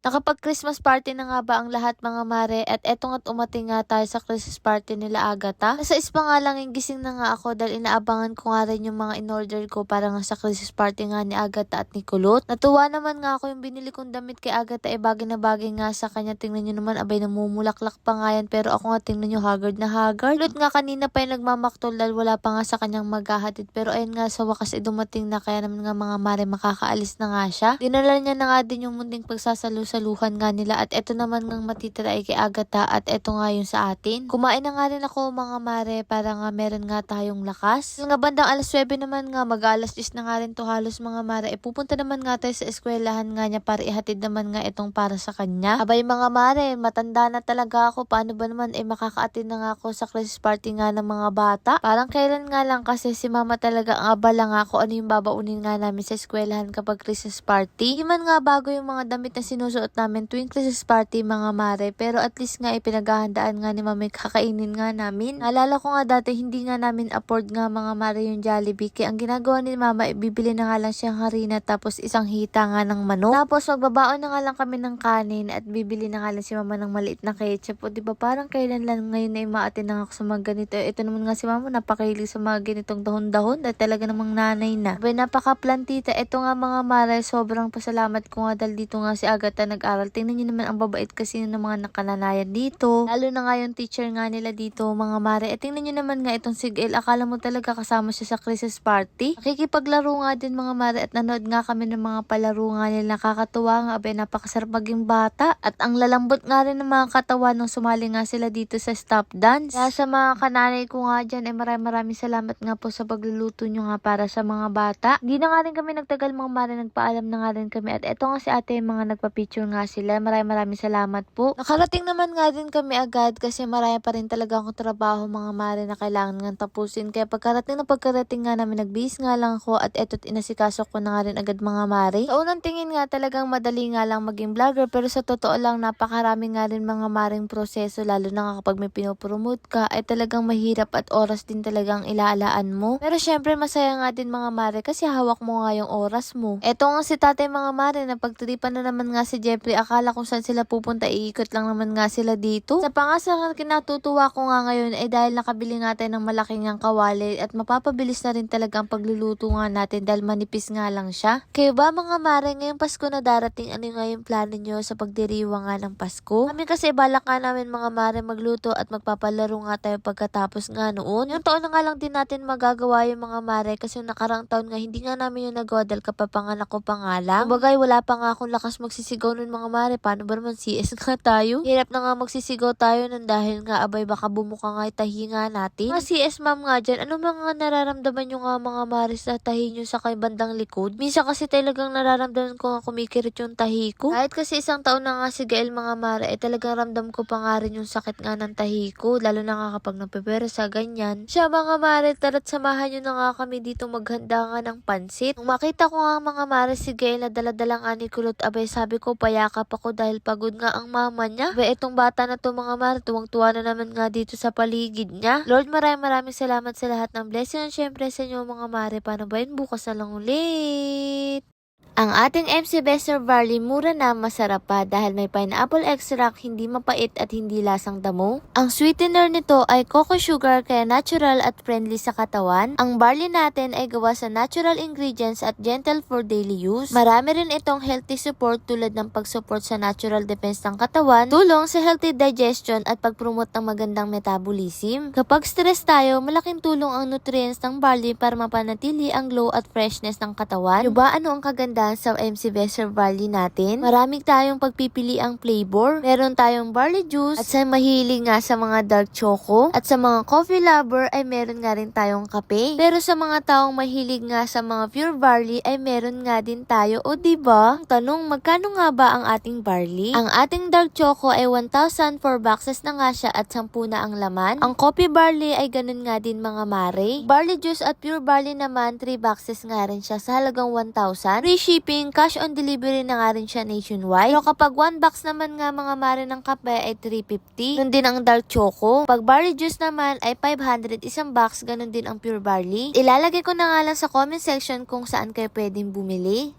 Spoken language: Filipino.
Nakapag-Christmas party na nga ba ang lahat mga mare at eto nga't umating nga tayo sa Christmas party nila Agatha. Nasa ispa nga lang yung gising na nga ako dahil inaabangan ko nga rin yung mga in-order ko para nga sa Christmas party nga ni Agatha at ni Kulot. Natuwa naman nga ako yung binili kong damit kay Agatha bagay na bagay nga sa kanya. Tingnan nyo naman abay namumulaklak pa nga yan pero ako nga tingnan nyo haggard na haggard. Kulot nga kanina pa yung nagmamaktol dahil wala pa nga sa kanyang maghahatid pero ayun nga sa wakas dumating na kaya naman nga mga mare makakaalis na nga siya. Dinala niya na nga din yung munting pagsasaluhan nga nila at eto naman ngang matitira ay kay Agatha at eto nga yung sa atin. Kumain na nga rin ako mga mare para nga meron nga tayong lakas. Yung nga bandang alas 9 naman nga mag-alas 10 na nga rin to halos mga mare. Pupunta naman nga tayo sa eskwelahan nga niya para ihatid naman nga itong para sa kanya. Abay mga mare, matanda na talaga ako. Paano ba naman makaka-attend na nga ako sa Christmas party nga ng mga bata? Parang kailan nga lang kasi si mama talaga ang abala nga ako ano yung babaunin nga namin sa eskwelahan kapag Christmas party. Di man nga bago yung mga damit na sinusuot namin tuwing Christmas party mga mare pero at least nga pinaghahandaan nga ni mami kakainin nga namin. Naalala ko nga dati hindi nga namin afford nga mga mare yung Jollibee kaya ang ginagawa ni mama bibili na nga lang siyang harina tapos isang hita nga ng manok. Tapos magbabaon na nga lang kami ng kanin at bibili na nga lang si mama ng maliit na ketchup. O diba parang kailan lang ngayon na imaatin na ako sa mga ganito. Ito naman nga si mama napakahilig sa mga ganitong dahon-dahon dahil talaga namang nanay na. Abay napaka-plantita. Ito nga mga mare sobrang pasalamat ko nga dahil dito nga si Agatha nag-aral. Tingnan niyo naman ang babait kasi ng mga nakananayan dito. Lalo na nga yung teacher nga nila dito mga mare. At tingnan niyo naman nga itong si Gail. Akala mo talaga kasama siya sa Christmas party. Nakikipaglaro nga din mga mare at nanood nga kami ng mga palaro nga nila. Nakakatuwa nga abay napakasarap maging bata. At ang lalambot nga rin ng mga katawan nung sumali nga sila dito sa stop dance. Kaya sa mga kananay ko nga dyan maraming salamat nga po sa pagluluto nyo nga para sa mga bata. Hindi na nga rin kami nagtagal mga mare. Nagpaalam na nga rin kami. At eto nga si ate mga nagpa-picture nga sila. Maraming salamat po. Nakarating naman nga din kami agad kasi marami pa rin talaga akong trabaho mga mare na kailangan nga tapusin. Kaya pagkarating nga namin nagbihis nga lang ako at eto't inasikaso ko na nga rin agad mga mare. Sa unang tingin nga talagang madali nga lang maging vlogger pero sa totoo lang napakarami nga rin mga maring proseso lalo na nga kapag may pinopromote ka ay talagang mahirap at oras din talagang ilaalaan mo. Pero syempre masaya nga din mga mare kasi hawak mo nga yung oras mo. Eto nga si tatay mga mare na pagtripan na naman nga si Jeffrey akala kung saan sila pupunta iikot lang naman nga sila dito. Sa pangasa kinatutuwa ko nga ngayon ay dahil nakabili nga tayo ng malaking ang kawali at mapapabilis na rin talaga ang pagluluto nga natin dahil manipis nga lang siya. Kayo ba mga mare ngayong Pasko na darating ano nga yung plano nyo sa pagdiriwa nga ng Pasko? Kami kasi balak nga namin mga mare magluto at magpapalaro nga tayo pagkatapos nga noon. Yung taon na nga lang din natin magagawa yung mga mare kasi yung nakarang taon nga hindi nga namin yung nagawa dahil kapapanganak ko pa nga lang. Kumbaga wala pa nga akong lakas magsisigaw nun mga mare. Paano ba naman CS nga tayo? Hirap na nga magsisigaw tayo nun dahil nga abay baka bumuka nga tahinga natin. Mga CS ma'am nga dyan, ano mga nararamdaman nyo nga mga mare sa tahi nyo sa kay bandang likod? Minsan kasi talagang nararamdaman ko nga kumikirit yung tahi ko. Kahit kasi isang taon na nga si Gael mga mare talagang ramdam ko pa nga rin yung sakit nga ng tahi ko. Lalo na nga kapag napepersa ganyan. Siya mga mare tara't samahan nyo na nga kami dito maghanda nga ng pansit. Nung makita ko nga mga mare si Gael na daladala nga ni Kulot abay sabi ko payakap ako dahil pagod nga ang mama niya. Abay itong bata na to mga mare tuwang-tuwa na naman nga dito sa paligid niya. Lord maraming salamat sa lahat ng blessing at syempre sa inyo mga mare. Paano ba yun? Bukas na lang ulit. Ang ating MC Bester Barley mura na masarap pa dahil may pineapple extract, hindi mapait at hindi lasang damo. Ang sweetener nito ay cocoa sugar kaya natural at friendly sa katawan. Ang barley natin ay gawa sa natural ingredients at gentle for daily use. Marami rin itong healthy support tulad ng pag-support sa natural defense ng katawan, tulong sa healthy digestion at pag-promote ng magandang metabolism. Kapag stress tayo, malaking tulong ang nutrients ng barley para mapanatili ang glow at freshness ng katawan. Diba ano ang kagandahan sa MC Bester Barley natin? Maraming tayong pagpipili ang flavor. Meron tayong barley juice at sa mahilig nga sa mga dark choco at sa mga coffee lover ay meron nga rin tayong kape. Pero sa mga taong mahilig nga sa mga pure barley ay meron nga din tayo o diba? Ang tanong magkano nga ba ang ating barley? Ang ating dark choco ay 1,000 4 boxes na nga siya at 10 na ang laman. Ang coffee barley ay ganun nga din mga mare. Barley juice at pure barley naman 3 boxes nga rin siya sa halagang 1,000. Free shipping, cash on delivery na nga rin siya nationwide. Pero kapag 1 box naman nga mga mare ng kape ay 350. Ganun din ang dark choco. Pag barley juice naman ay 500 isang box, ganun din ang pure barley. Ilalagay ko na nga lang sa comment section kung saan kayo pwedeng bumili.